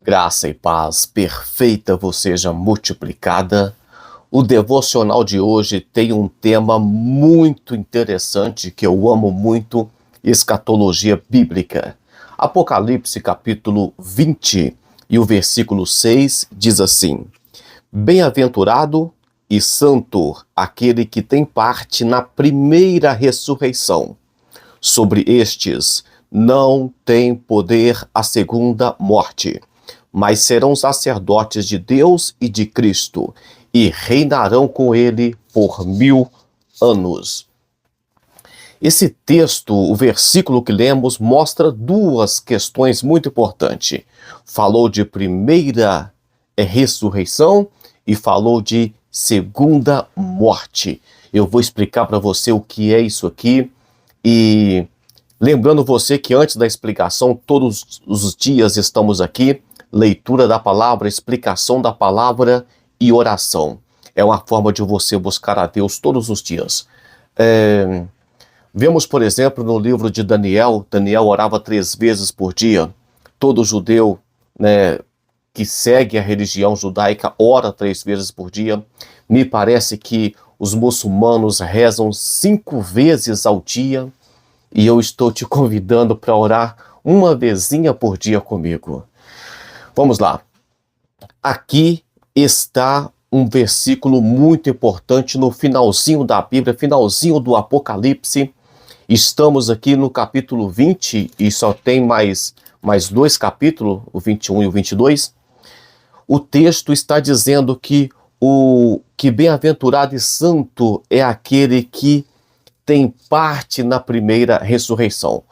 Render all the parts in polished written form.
Graça e paz perfeita vos seja multiplicada. O devocional de hoje tem um tema muito interessante que eu amo muito: escatologia bíblica. Apocalipse capítulo 20 e o versículo 6 diz assim: Bem-aventurado e santo aquele que tem parte na primeira ressurreição. Sobre estes não tem poder a segunda morte, mas serão sacerdotes de Deus e de Cristo, e reinarão com ele por 1000 anos. Esse texto, o versículo que lemos, mostra duas questões muito importantes. Falou de primeira ressurreição e falou de segunda morte. Eu vou explicar para você o que é isso aqui. E lembrando você que antes da explicação, todos os dias estamos aqui, leitura da palavra, explicação da palavra e oração. É uma forma de você buscar a Deus todos os dias. Vemos, por exemplo, no livro de Daniel, Daniel orava 3 vezes por dia. Todo judeu, que segue a religião judaica ora 3 vezes por dia. Me parece que os muçulmanos rezam 5 vezes ao dia. E eu estou te convidando para orar uma vezinha por dia comigo. Vamos lá. Aqui está um versículo muito importante no finalzinho da Bíblia, finalzinho do Apocalipse. Estamos aqui no capítulo 20 e só tem mais 2 capítulos, o 21 e o 22. O texto está dizendo que bem-aventurado e santo é aquele que tem parte na primeira ressurreição.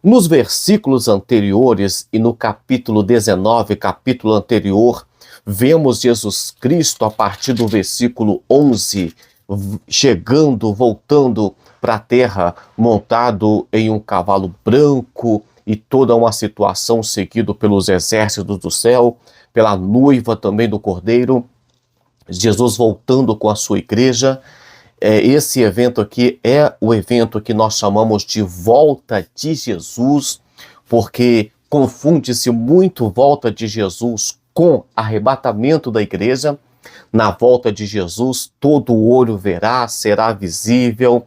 Nos versículos anteriores e no capítulo 19, capítulo anterior, vemos Jesus Cristo a partir do versículo 11, voltando para a terra, montado em um cavalo branco e toda uma situação seguido pelos exércitos do céu, pela noiva também do Cordeiro, Jesus voltando com a sua igreja. Esse evento aqui é o evento que nós chamamos de volta de Jesus, porque confunde-se muito volta de Jesus com arrebatamento da igreja. Na volta de Jesus, todo olho verá, será visível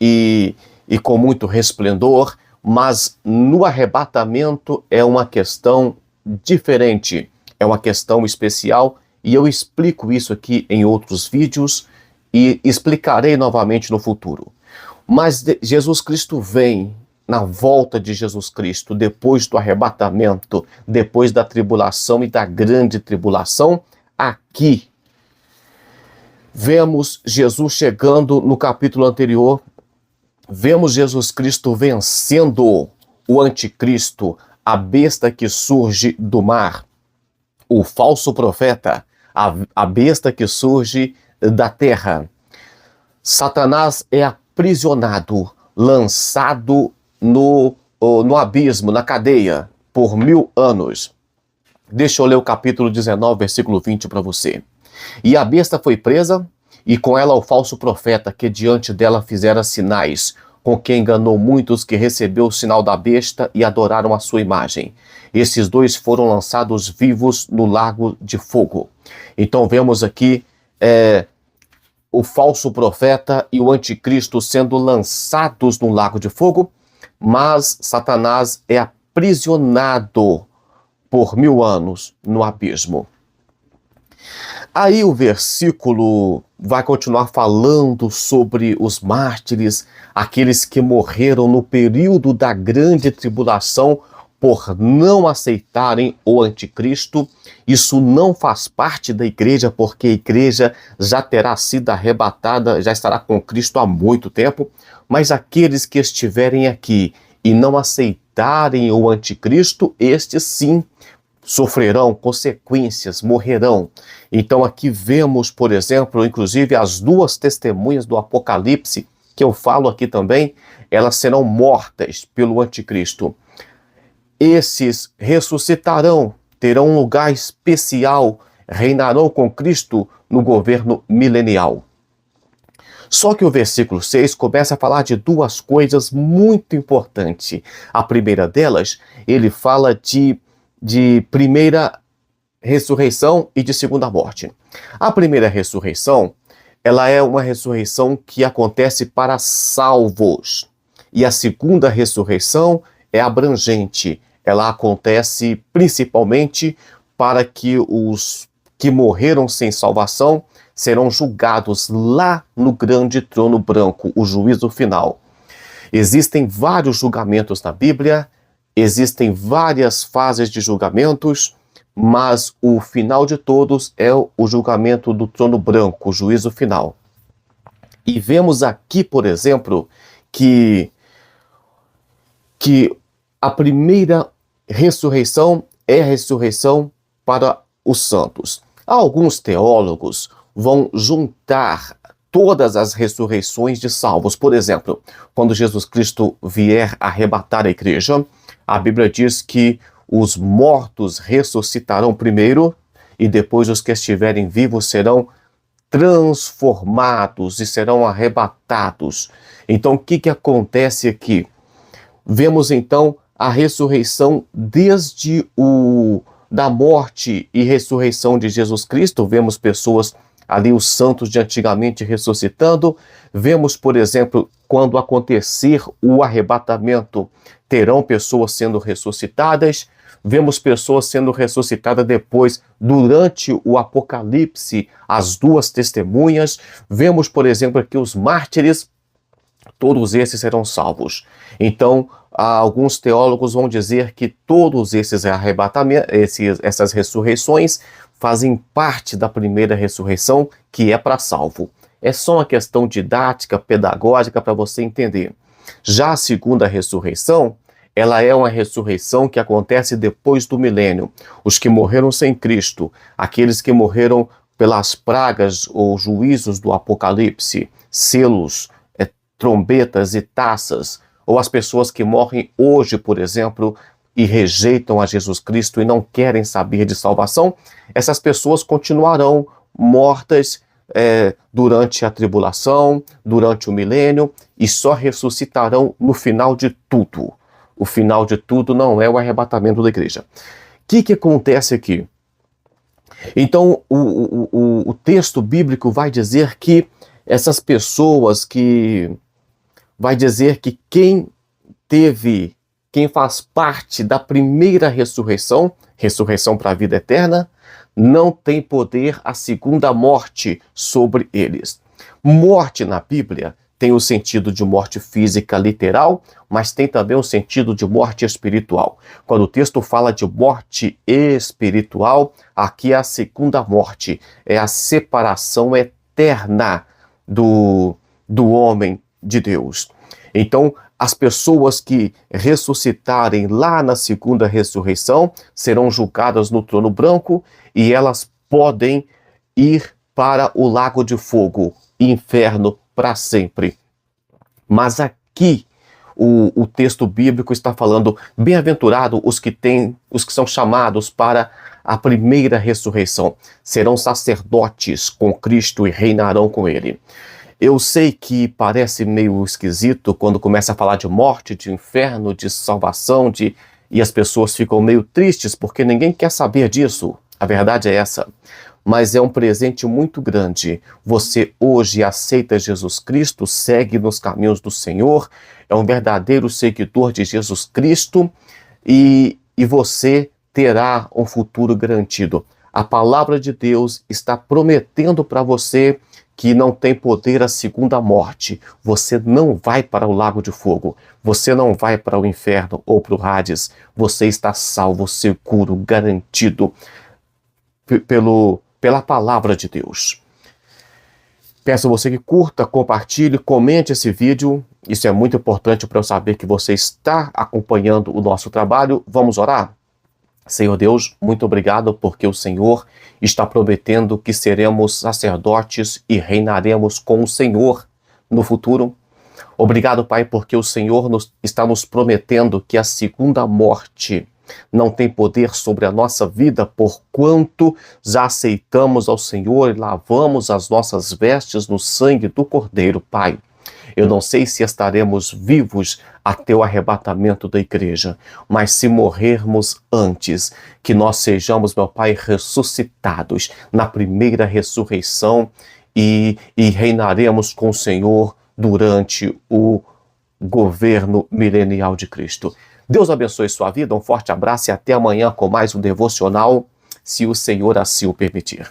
e com muito resplendor, mas no arrebatamento é uma questão diferente, é uma questão especial, e eu explico isso aqui em outros vídeos, e explicarei novamente no futuro. Mas Jesus Cristo vem, na volta de Jesus Cristo, depois do arrebatamento, depois da tribulação e da grande tribulação, aqui vemos Jesus chegando no capítulo anterior, vemos Jesus Cristo vencendo o anticristo, a besta que surge do mar, o falso profeta, a besta que surge da terra. Satanás é aprisionado, lançado no abismo, na cadeia, por 1000 anos. Deixa eu ler o capítulo 19, versículo 20 para você. E a besta foi presa, e com ela o falso profeta, que diante dela fizera sinais, com quem enganou muitos, que recebeu o sinal da besta e adoraram a sua imagem. Esses 2 foram lançados vivos no lago de fogo. Então vemos aqui o falso profeta e o anticristo sendo lançados no lago de fogo, mas Satanás é aprisionado por 1000 anos no abismo. Aí o versículo vai continuar falando sobre os mártires, aqueles que morreram no período da grande tribulação por não aceitarem o anticristo. Isso não faz parte da igreja, porque a igreja já terá sido arrebatada, já estará com Cristo há muito tempo, mas aqueles que estiverem aqui e não aceitarem o anticristo, estes sim sofrerão consequências, morrerão. Então aqui vemos, por exemplo, inclusive as 2 testemunhas do Apocalipse, que eu falo aqui também, elas serão mortas pelo anticristo. Esses ressuscitarão, terão um lugar especial, reinarão com Cristo no governo milenial. Só que o versículo 6 começa a falar de 2 coisas muito importantes. A primeira delas, ele fala de primeira ressurreição e de segunda morte. A primeira ressurreição, ela é uma ressurreição que acontece para salvos. E a segunda ressurreição é abrangente. Ela acontece principalmente para que os que morreram sem salvação serão julgados lá no grande trono branco, o juízo final. Existem vários julgamentos na Bíblia, existem várias fases de julgamentos, mas o final de todos é o julgamento do trono branco, o juízo final. E vemos aqui, por exemplo, que a primeira ressurreição é a ressurreição para os santos. Alguns teólogos vão juntar todas as ressurreições de salvos. Por exemplo, quando Jesus Cristo vier arrebatar a igreja, a Bíblia diz que os mortos ressuscitarão primeiro e depois os que estiverem vivos serão transformados e serão arrebatados. Então, o que acontece aqui? Vemos então a ressurreição desde da morte e ressurreição de Jesus Cristo. Vemos pessoas ali, os santos de antigamente ressuscitando. Vemos, por exemplo, quando acontecer o arrebatamento, terão pessoas sendo ressuscitadas. Vemos pessoas sendo ressuscitadas depois, durante o Apocalipse, as duas testemunhas. Vemos, por exemplo, aqui os mártires. Todos esses serão salvos. Então, alguns teólogos vão dizer que todos esses arrebatamentos, essas ressurreições, fazem parte da primeira ressurreição, que é para salvo. É só uma questão didática, pedagógica, para você entender. Já a segunda ressurreição, ela é uma ressurreição que acontece depois do milênio. Os que morreram sem Cristo, aqueles que morreram pelas pragas ou juízos do Apocalipse, selos, trombetas e taças, ou as pessoas que morrem hoje, por exemplo, e rejeitam a Jesus Cristo e não querem saber de salvação, essas pessoas continuarão mortas durante a tribulação, durante o milênio, e só ressuscitarão no final de tudo. O final de tudo não é o arrebatamento da igreja. O que acontece aqui? Então, o texto bíblico vai dizer que essas pessoas vai dizer que quem faz parte da primeira ressurreição, ressurreição para a vida eterna, não tem poder a segunda morte sobre eles. Morte na Bíblia tem o sentido de morte física literal, mas tem também o sentido de morte espiritual. Quando o texto fala de morte espiritual, aqui é a segunda morte, é a separação eterna do homem de Deus. Então, as pessoas que ressuscitarem lá na segunda ressurreição serão julgadas no trono branco e elas podem ir para o lago de fogo, inferno para sempre. Mas aqui o texto bíblico está falando: bem-aventurado os que são chamados para a primeira ressurreição, serão sacerdotes com Cristo e reinarão com ele. Eu sei que parece meio esquisito quando começa a falar de morte, de inferno, de salvação, e as pessoas ficam meio tristes porque ninguém quer saber disso. A verdade é essa. Mas é um presente muito grande. Você hoje aceita Jesus Cristo, segue nos caminhos do Senhor, é um verdadeiro seguidor de Jesus Cristo e você terá um futuro garantido. A palavra de Deus está prometendo para você que não tem poder a segunda morte. Você não vai para o lago de fogo. Você não vai para o inferno ou para o Hades. Você está salvo, seguro, garantido pela palavra de Deus. Peço a você que curta, compartilhe, comente esse vídeo. Isso é muito importante para eu saber que você está acompanhando o nosso trabalho. Vamos orar? Senhor Deus, muito obrigado porque o Senhor está prometendo que seremos sacerdotes e reinaremos com o Senhor no futuro. Obrigado, Pai, porque o Senhor está nos prometendo que a segunda morte não tem poder sobre a nossa vida, porquanto já aceitamos ao Senhor e lavamos as nossas vestes no sangue do Cordeiro, Pai. Eu não sei se estaremos vivos até o arrebatamento da igreja, mas se morrermos antes, que nós sejamos, meu Pai, ressuscitados na primeira ressurreição e reinaremos com o Senhor durante o governo milenial de Cristo. Deus abençoe sua vida, um forte abraço e até amanhã com mais um devocional, se o Senhor assim o permitir.